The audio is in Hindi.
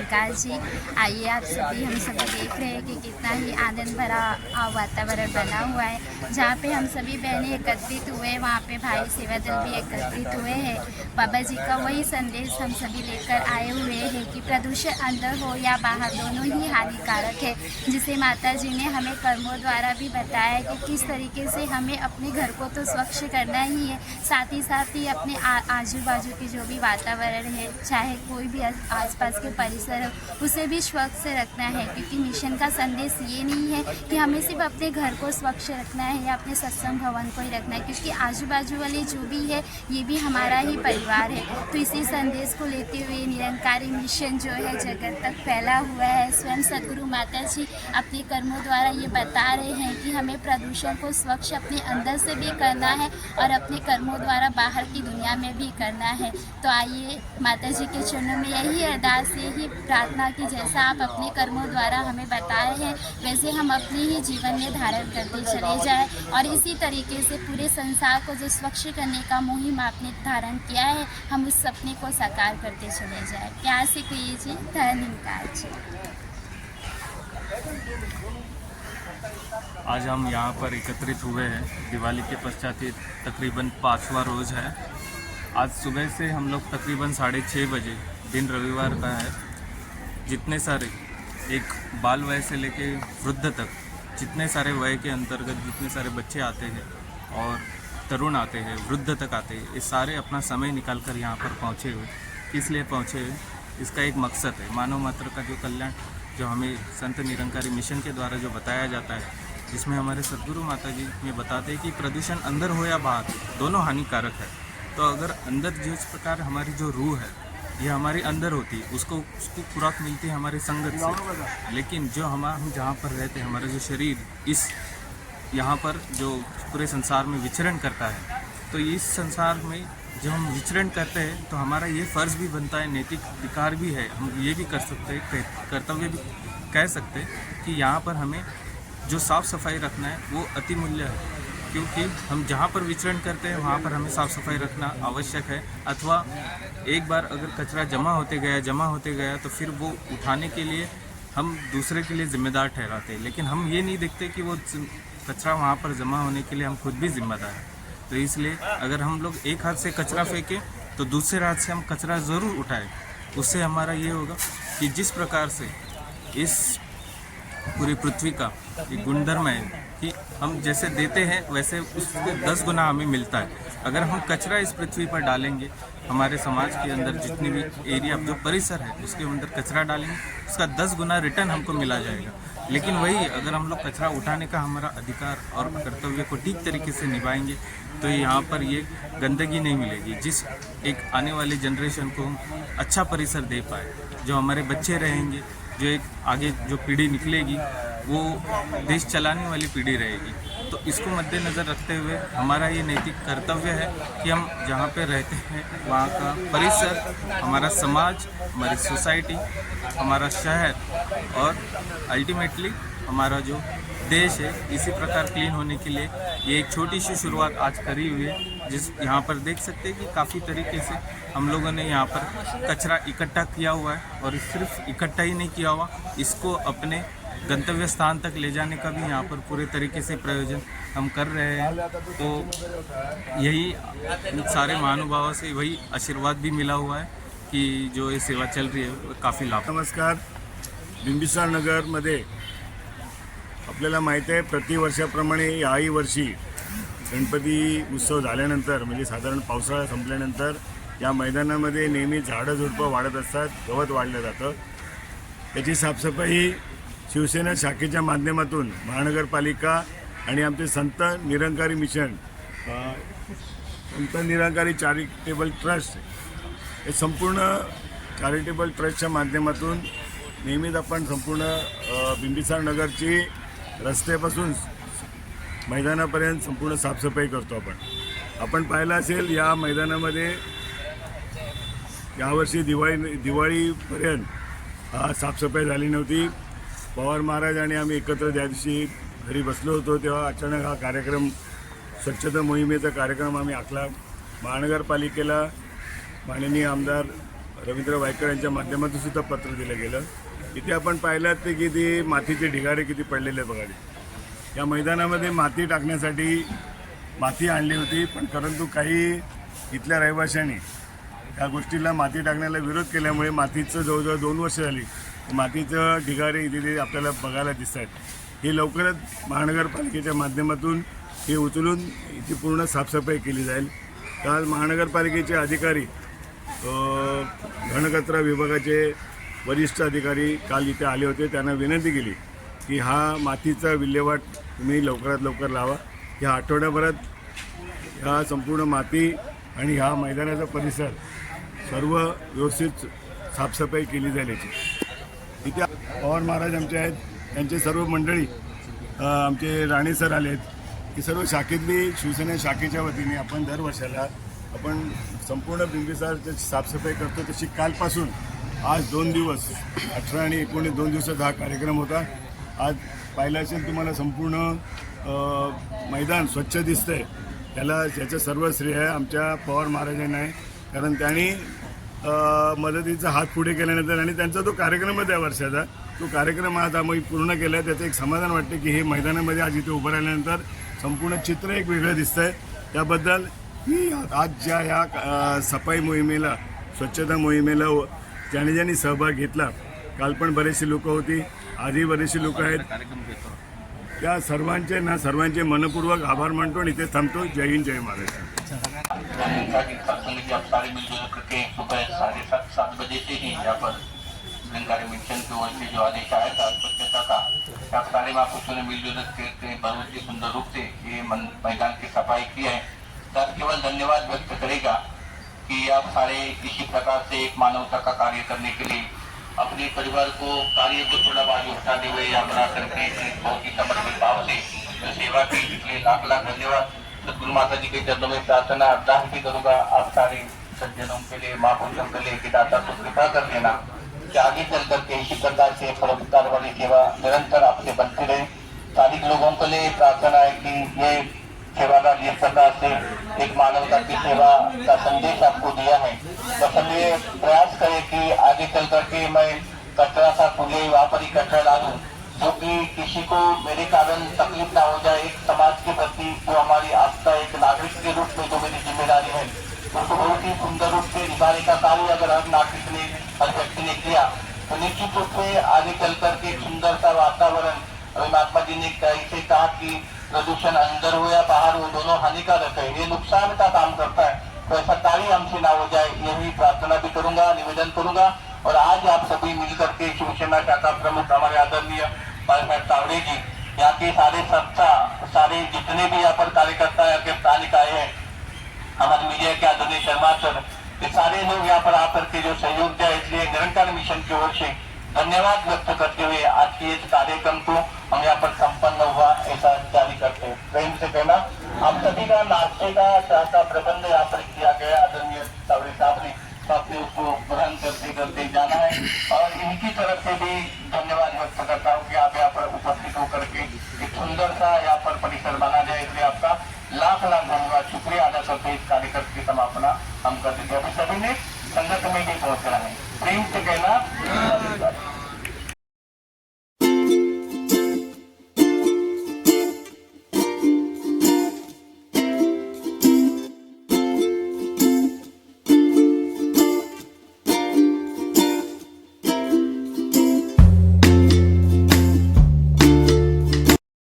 प्रकाश जी। आइए आप सभी हम सभी देख रहे हैं कि कितना ही आनंद भरा वातावरण बना हुआ है। जहाँ पे हम सभी बहनें एकत्रित हुए, वहाँ पे भाई सेवा दल भी एकत्रित हुए हैं। बाबा जी का वही संदेश हम सभी लेकर आए हुए हैं कि प्रदूषण अंदर हो या बाहर दोनों ही हानिकारक है, जिसे माता जी ने हमें कर्मों द्वारा भी बताया कि किस तरीके से हमें अपने घर को तो स्वच्छ करना ही है, साथ ही अपने आजू बाजू की जो भी वातावरण है, चाहे कोई भी आसपास के परिसर हो, उसे भी स्वच्छ रखना है। क्योंकि मिशन का संदेश ये नहीं है कि हमें सिर्फ अपने घर को स्वच्छ रखना है या अपने सत्संग भवन को ही रखना है, क्योंकि आजू बाजू वाले जो भी है ये भी हमारा ही परिवार है। तो इसी संदेश को लेते हुए निरंकारी मिशन जो है जगत तक फैला हुआ है। स्वयं सदगुरु माता जी अपने कर्मों द्वारा ये बता रहे हैं कि हमें प्रदूषण को स्वच्छ अपने अंदर से भी करना है और अपने कर्मों द्वारा बाहर की दुनिया में भी करना है। तो आइए माता जी के चरणों में यही अरदास, यही प्रार्थना कि जैसा आप अपने कर्मों द्वारा हमें बताए हैं वैसे हम अपने ही जीवन में धारण करते चले जाएं और इसी तरीके से पूरे संसार को जो स्वच्छ करने का मुहिम आपने धारण किया है, हम उस सपने को साकार करते चले जाएं। प्यार से कहिए जी, धन्यवाद जी। आज हम यहाँ पर एकत्रित हुए हैं। दिवाली के पश्चात ये तकरीबन 5वां रोज़ है। आज सुबह से हम लोग तकरीबन 6:30 बजे, दिन रविवार का है, जितने सारे एक बाल वय से लेके वृद्ध तक, जितने सारे वय के अंतर्गत जितने सारे बच्चे आते हैं और तरुण आते हैं, वृद्ध तक आते हैं, ये सारे अपना समय निकाल कर यहाँ पर पहुँचे हुए। किस लिए पहुँचे हुए? इसका एक मकसद है, मानव मात्र का जो कल्याण, जो हमें संत निरंकारी मिशन के द्वारा जो बताया जाता है, जिसमें हमारे सदगुरु माता जी ये बताते हैं कि प्रदूषण अंदर हो या बाहर दोनों हानिकारक है। तो अगर अंदर जिस प्रकार हमारी जो रूह है ये हमारी अंदर होती है, उसको खुराक मिलती है हमारी संगत से। लेकिन जो हम जहाँ पर रहते हैं, हमारा जो शरीर इस यहाँ पर जो पूरे संसार में विचरण करता है, तो इस संसार में जब हम विचरण करते हैं तो हमारा ये फ़र्ज़ भी बनता है, नैतिक अधिकार भी है, हम ये भी कर सकते हैं, कर्तव्य भी कह सकते हैं कि यहाँ पर हमें जो साफ़ सफाई रखना है वो अति मूल्य है। क्योंकि हम जहाँ पर विचरण करते हैं वहाँ पर हमें साफ़ सफाई रखना आवश्यक है। अथवा एक बार अगर कचरा जमा होते गया तो फिर वो उठाने के लिए हम दूसरे के लिए ज़िम्मेदार ठहराते हैं, लेकिन हम ये नहीं देखते कि वो कचरा वहाँ पर जमा होने के लिए हम खुद भी जिम्मेदार हैं। तो इसलिए अगर हम लोग एक हाथ से कचरा फेंकें तो दूसरे हाथ से हम कचरा ज़रूर उठाएं। उससे हमारा ये होगा कि जिस प्रकार से इस पूरी पृथ्वी का एक गुणधर्म है कि हम जैसे देते हैं वैसे उसके 10 गुना हमें मिलता है। अगर हम कचरा इस पृथ्वी पर डालेंगे, हमारे समाज के अंदर जितनी भी एरिया जो परिसर है उसके अंदर कचरा डालेंगे, उसका 10 गुना रिटर्न हमको मिला जाएगा। लेकिन वही अगर हम लोग कचरा उठाने का हमारा अधिकार और कर्तव्य को ठीक तरीके से निभाएंगे तो यहाँ पर ये गंदगी नहीं मिलेगी, जिस एक आने वाली जनरेशन को हम अच्छा परिसर दे पाए, जो हमारे बच्चे रहेंगे, जो एक आगे जो पीढ़ी निकलेगी वो देश चलाने वाली पीढ़ी रहेगी। तो इसको मद्देनज़र रखते हुए हमारा ये नैतिक कर्तव्य है कि हम जहाँ पे रहते हैं वहाँ का परिसर, हमारा समाज, हमारी सोसाइटी, हमारा शहर और अल्टीमेटली हमारा जो देश है, इसी प्रकार क्लीन होने के लिए ये एक छोटी सी शुरुआत आज करी हुई है। जिस यहाँ पर देख सकते हैं कि काफ़ी तरीके से हम लोगों ने यहाँ पर कचरा इकट्ठा किया हुआ है और सिर्फ इकट्ठा ही नहीं किया हुआ, इसको अपने गंतव्य स्थान तक ले जाने का भी यहाँ पर पूरे तरीके से प्रयोजन हम कर रहे हैं। तो यही सारे महानुभावों से वही आशीर्वाद भी मिला हुआ है कि जो ये सेवा चल रही है वो काफ़ी लाभ। नमस्कार. बिंबिसार नगरमध्ये आपल्याला माहीत आहे प्रतिवर्षाप्रमाणे याही वर्षी गणपती उत्सव झाल्यानंतर म्हणजे साधारण पावसाळा संपल्यानंतर या मैदानामध्ये नेहमी झाडं झुडपं वाढत असतात, गवत वाढलं जातं. त्याची साफसफाई शिवसेना शाखेच्या माध्यमातून महानगरपालिका आणि आमचे Sant Nirankari mission, Sant Nirankari charitable trust, हे संपूर्ण चॅरिटेबल ट्रस्टच्या माध्यमातून नेहमीच आपण संपूर्ण बिंबिसार नगरची रस्त्यापासून मैदानापर्यंत संपूर्ण साफसफाई करतो. आपण पाहिलं असेल या मैदानामध्ये यावर्षी दिवाळीपर्यंत साफसफाई झाली नव्हती. पवार महाराज आणि आम्ही एकत्र ज्या दिवशी घरी बसलो होतो तेव्हा अचानक हा कार्यक्रम, स्वच्छता मोहिमेचा कार्यक्रम आम्ही आखला. महानगरपालिकेला माननीय आमदार रवींद्र वायकर यांच्या माध्यमातून सुद्धा पत्र दिलं गेलं. इथे आपण पाहिलं ते की ती मातीचे ढिगारे किती पडलेले बघा. या मैदानामध्ये माती टाकण्यासाठी माती आणली होती, पण परंतु काही इथल्या रहिवाशांनी या गोष्टीला माती टाकण्याला विरोध केल्यामुळे मातीचं जवळजवळ 2 वर्ष झाली मातीचं ढिगारे इथे आपल्याला बघायला दिसत आहेत. हे लवकरच महानगरपालिकेच्या माध्यमातून हे उचलून इथे पूर्ण साफसफाई केली जाईल. काल महानगरपालिकेचे अधिकारी घनकचरा विभागाचे वरिष्ठ अधिकारी काल इथे आले होते. त्यांना विनंती केली की हा मातीचा विल्हेवाट तुम्ही लवकरात लवकर लावा. या आठवड्याभरात ह्या संपूर्ण माती आणि ह्या मैदानाचा परिसर सर्व व्यवस्थित साफसफाई केली जाईल याची. इथे पवार महाराज आमचे आहेत, त्यांचे सर्व मंडळी आमचे राणे सर आले आहेत. ही सर्व शाखेतली शिवसेना शाखेच्या वतीने आपण दर वर्षाला आपण संपूर्ण बिंबिसारची साफसफाई करतो. तशी कालपासून आज 2 दिवस 18 आणि 19 2 दिवसाचा हा कार्यक्रम होता. आज पाहिलं असेल तुम्हाला संपूर्ण मैदान स्वच्छ दिसतंय. याचं सर्व श्रेय आमच्या पवार महाराजांना आहे, कारण त्यांनी मदतीचा हात पुढे केल्यानंतर आणि त्यांचा जो कार्यक्रम आहे त्या वर्षाचा तो कार्यक्रम आज आम्ही पूर्ण केला आहे. त्याचं एक समाधान वाटते की हे मैदानामध्ये आज इथे उभं राहिल्यानंतर संपूर्ण चित्र एक वेगळं दिसतं आहे. त्याबद्दल मी आज ज्या ह्या सफाई मोहिमेला स्वच्छता मोहिमेला ज्यांनी सहभाग घेतला, काल पण बरेचसे लोक होती, आजही बरेचसे लोक आहेत, त्या सर्वांचे मनपूर्वक आभार मानतो आणि इथे थांबतो. जय हिंद, जय महाराष्ट्र. सुबह 7:30 बजे से ही यहाँ पर निरंकारी मिशन की ओर से जो आदेश आया था स्वच्छता का, आप सारे महापुरुषों ने मिलजुल के बहुत ही सुंदर रूप से ये मैदान की सफाई की है. सर केवल धन्यवाद व्यक्त करेगा कि आप सारे इसी प्रकार से एक मानवता का कार्य करने के लिए अपने परिवार को कार्य को थोड़ा बाजू हटाते हुए यहाँ बना करके बहुत ही समर्पित भाव से सेवा की, इसलिए लाख लाख धन्यवाद. सदगुरु माता जी के चरणों में प्रार्थना अरदास भी करूँगा आप सारे सज्जनों के लिए, महापुरुषों के लिए कि दाता को कृपा कर देना कि आगे चल करके इसी प्रकार से परोपकार वाली सेवा निरंतर आपसे बनती रहे. सारी लोगों के लिए प्रार्थना है कि ये सेवादार जिस प्रकार से एक मानवता की सेवा का संदेश आपको दिया है, तो सब ये प्रयास करें कि आगे चल करके मैं कचरा सा खुले वहाँ पर ही कचरा डालूं, जो कि किसी को मेरे कारण तकलीफ ना हो जाए. एक समाज के प्रति जो हमारी आस्था, एक नागरिक के रूप में जो मेरी जिम्मेदारी है, उसको बहुत ही सुंदर रूप से निभाने का कार्य अगर हर नागरिक ने, हर व्यक्ति ने किया, तो निश्चित रूप से आगे चल करके एक सुंदर सा वातावरण. महात्मा जी ने कैसे कहा कि प्रदूषण अंदर हो या बाहर हो, दोनों हानिकारक है, ये नुकसान का काम करता है. तो ऐसा कार्य हमसे ना हो जाए, यही प्रार्थना भी करूंगा, निवेदन करूंगा. और आज आप सभी मिलकर के शिवसेना शाखा प्रमुख हमारे आदरणीय भाई तावड़े जी, यहाँ के सारे संस्था, सारे जितने भी यहाँ पर कार्यकर्ता के प्राण आए हैं, हमारे मीडिया के आदरणीय शर्मा सर, ये सारे लोग यहाँ पर आकर के जो सहयोग दिया, इसलिए निरंकार मिशन की ओर से धन्यवाद व्यक्त करते हुए आज के इस कार्यक्रम को हम यहाँ पर संपन्न हुआ ऐसा जारी करते हैं. प्रेम से कहना आप सभी का नाश्ते का चाह का प्रबंध यहाँ पर किया गया आदरणीय तावड़े साहब ने, तो आपने उसको ग्रहण करते करते जाना है. और इनकी तरफ से भी धन्यवाद व्यक्त करता हूँ कि आप यहाँ पर उपस्थित होकर के एक सुंदर सा यहाँ पर परिसर बना जाए, इसलिए आपका लाख लाख धन्यवाद, शुक्रिया अदा करते इस कार्यक्रम की समापना हम कर देते हैं. अभी सभी ने संगत में भी पहुंचना है. प्रेम से कहना